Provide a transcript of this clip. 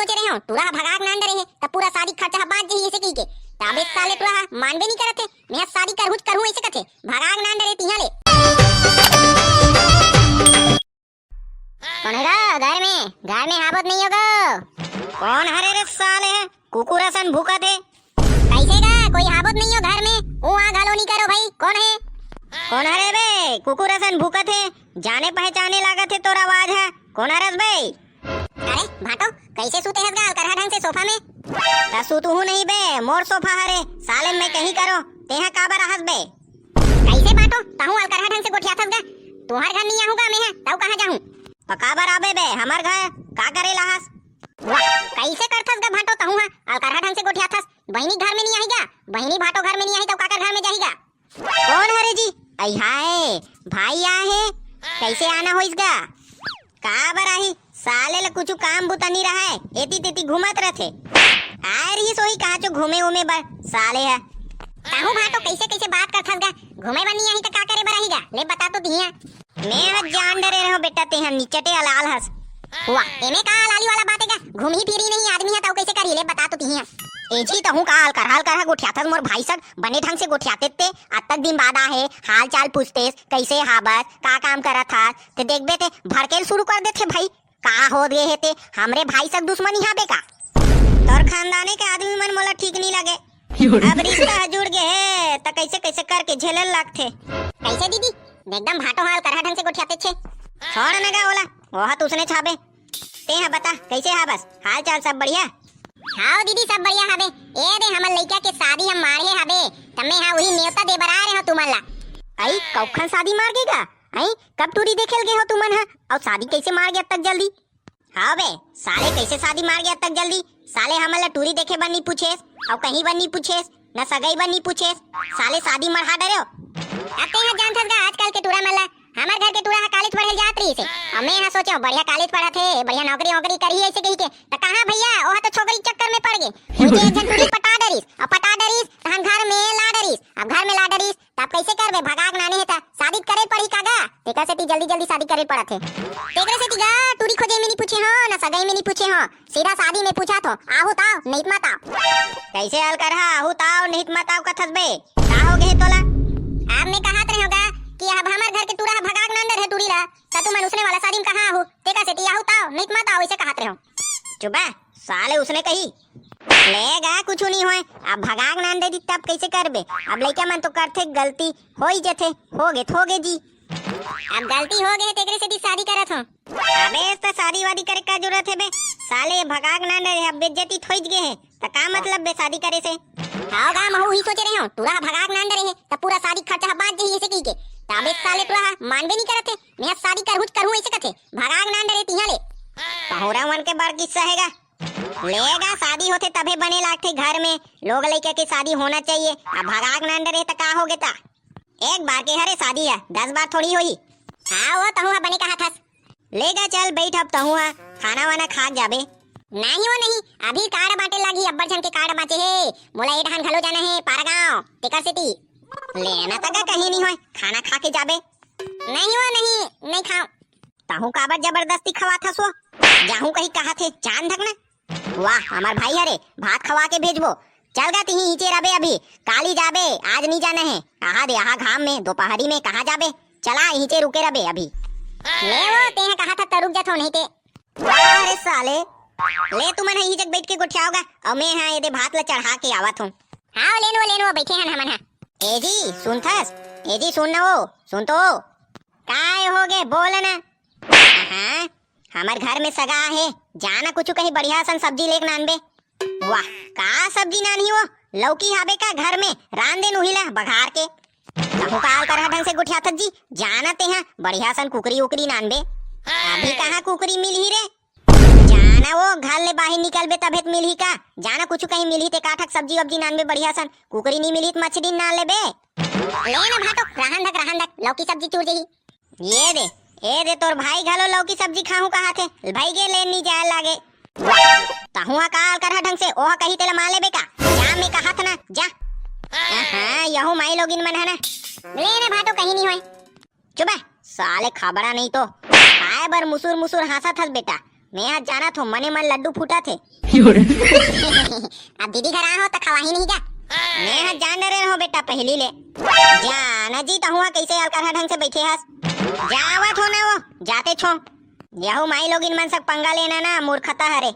सोचे रहे हो तुरा भगाक ना अंदर है तब पूरा शादी खर्चा बात जही ऐसे की के ताबे साले तुरा मानबे नहीं करते मैं शादी करू ऐसे कथे भगाक ना अंदर है तिहा ले कौन है घर में हाबत नहीं होगा कौन हरे रे साले है कुकुरसन भूखा थे कैसे का कोई हाबत नहीं हो घर में वो आ गालो नहीं करो भाई कौन हरे बे कुकुरसन भूखा थे जाने पहचाने लागत है तोर आवाज है कौन हरस बे अरे भाटो कैसे सूते है गाल करहा ढंग से सोफा में ता सूतू हूं नहीं बे मोर सोफा हरे साले में कहीं करो तेहा काबर हंस बे कैसे बाटो ताहू अल करहा ढंग से गोठिया थस गा तुम्हार घर नहीं आऊंगा मैं ताऊ कहां जाऊं पकाबर आबे बे हमार घर का करे लाहस वाह कैसे करथस गा भाटो ताहू हा अल करहा ढंग से गोठिया थस बहिनी घर में नहीं आईगा बहिनी भाटो घर में नहीं आई तो काकर घर में जाईगा कौन हरे जी आई हाय भाई आहे कैसे आना होइसगा का बराही साले ल कुछ काम बुता नहीं रहा है एती तेती घूमत रहथे आय रही सोही कहा जो घूमे उमे बर साले है ताहू भाटो कैसे बात करथस गा घूमे बनी आई त का करे बराहीगा ले बता तो दिया मैं हज जान डरे रहो बेटा ते हम निचटे अलाल हस हुआ एमे का लाली वाला बात है घूम ही फिरी नहीं आदमी है ताऊ कैसे करी ले बता तो दिया एजी त हूं काल कर गोठियाथस मोर भाई सग बने ढंग से गोठियाते ते आज तक दिन बाद आहे हाल चाल पूछतेस कैसे हाबस का काम करत था ते देखबे ते भड़केल शुरू कर देथे भाई का हो गए हे ते हमरे भाई सग दुश्मनी हाबे का तोर खानदाने के आदमी मन मोला ठीक नहीं लगे अब रिश्ता जुड़ गए है त कैसे करके झेलल लागथे कैसे दीदी एकदम भाटो हाल करहा ढंग से गोठियाते छे छोड़ न गा ओला ओहा तुसने छाबे ते हा बता कैसे हाबस हाल चाल सब बढ़िया हां दीदी सब बढ़िया हबे ए दे हमर लइका के शादी हम मारे हबे तमे हा वही न्योता दे बरा रहे हो तुमला आई कौखन शादी मार गेगा आई कब टूरी देखेल गे हो तुमन हा और शादी कैसे मार गया तक जल्दी हां बे साले कैसे शादी मार गया तक जल्दी साले हमला टूरी देखे बनी पूछेस और कहीं बनी पूछेस न सगाई बनी पूछेस साले शादी मरहा डरे हो अते हा जानथस गा आजकल के टूरा मला हमार घर के टूरा हा कॉलेज पढ़े जात रही से हमें हा सोचो बढ़िया कॉलेज पढ़ा थे बढ़िया नौकरी करी ऐसे कही के त कहां भैया ओहा तो छोकरी चक्कर में पड़ गए मुझे एक जन टूरी पटा डरीस हम घर में ला डरीस अब घर में ला डरीस तब कैसे करबे भगाक नाने हेता शादी करे पड़ी कागा तेका से ती जल्दी शादी करे पड़ा थे तेकरे से ती गा टूरी खोजे में नहीं पूछे हो ना सगाई में नहीं पूछे हो सीधा शादी में पूछा तो आहू ताओ नहीं मत आओ कैसे हल कर हा आहू ताओ नहीं मत आओ कथस बे का हो गए तोला आपने कहा रहे होगा कि अब हमार घर के टूरा भगाक ना अंदर है टूरी ला त तू मन उसने वाला शादी में कहां हो तेका से ती आहू ताओ नहीं मत आओ ऐसे कहत रहे हो चुप है साले उसने कही लेगा कुछ नहीं होए अब भगाक ना अंदर दी तब कैसे करबे अब लइका मन तो करथे गलती होई जथे होगे जी अब गलती हो गए तेकरे से दी शादी करत हो अबे त शादी वादी करे का जरूरत है बे साले भगाक ना अंदर अब बेइज्जती थोइज गए है त का मतलब बे शादी करे से हां गा महू ही सोचे रहे हो तुरा भगाक ना अंदर है त पूरा शादी खर्चा बात जही ऐसे की के ताबे साले तुरा मानबे नहीं करते मैं शादी करू ऐसे कथे भगाक ना अंदर है तिहा ले पहुरा मन के बार किस्सा हैगा लेगा शादी होते तबे बने लागथे घर में लोग लइका के शादी होना चाहिए अब भगाक ना अंदर है त का होगे ता एक बार के हरे शादी है 10 बार थोड़ी होई हां वो तहुआ बने कहा था लेगा चल बैठ अब तहुआ खाना वाना खा जाबे नहीं अभी कार्ड बांटे लागी अब्बर जन के कार्ड बांचे है मोला ए ढान घलो जाना है पारगांव टेकर सेती लेना तक कहीं नहीं होय खाना खा के जाबे नहीं खाओ ताहू काबर जबरदस्ती खवा था सो जाहू कहीं कहा थे चांद धकना वाह हमार भाई हरे भात खवा के भेजबो चल गा तिही नीचे रबे अभी काली जाबे आज नहीं जाना है आहा दे आहा घाम में दोपहरी में कहां जाबे चला नीचे रुके रबे अभी ले वो तेहे कहा था रुक जाथो नहीं ते अरे साले ले तुमन ही जग बैठ के गोठियाओगा और मैं हां ये दे भात ला चढ़ा के आवत हूं हां लेनो बैठे हन हमन हा एजी सुनथस एजी सुन तो काय हो गए बोल ना हां हमार घर में सगा है जाना कुछ कहीं बढ़िया सन सब्जी लेके नानबे वाह का सब्जी नानी वो लौकी हाबे का घर में रान दे नुहिला बघार के कहू काल करहा ढंग से गुठियाथत जी जाना ते हां बढ़िया सन कुकरी उकरी नानबे अभी कहां कुकरी मिलही रे जाना वो घर ले बाहर निकलबे तबेत मिलही का जाना कुछ कहीं मिलही ते काठक सब्जी वब्जी नानबे बढ़िया सन कुकरी नहीं मिलही त मछली नान लेबे लेना भाटो रहन धक लौकी सब्जी चूर जही ये दे तोर भाई घलो लौकी सब्जी खाहू कहा थे भाई के ले नहीं जाए लागे ताहुआ काल करहा ढंग से ओहा कही तेला मान लेबे का जा मैं कहा था ना जा हां यहू माई लोगिन मन है ना लेना भाटो कहीं नहीं होय चुप है साले खबरा नहीं तो काय बर मुसुर हंसत हस बेटा मैं आज जाना थो मने मन लड्डू फूटा थे अब दीदी घर आ हो तो खवा ही नहीं क्या मैं आज जान रहे हो बेटा पहली ले जाना जी तो हुआ कैसे अलकर ढंग से बैठे हस जावत हो ना वो जाते छो यहू माई लोग इन मन सक पंगा लेना ना मूर्खता हरे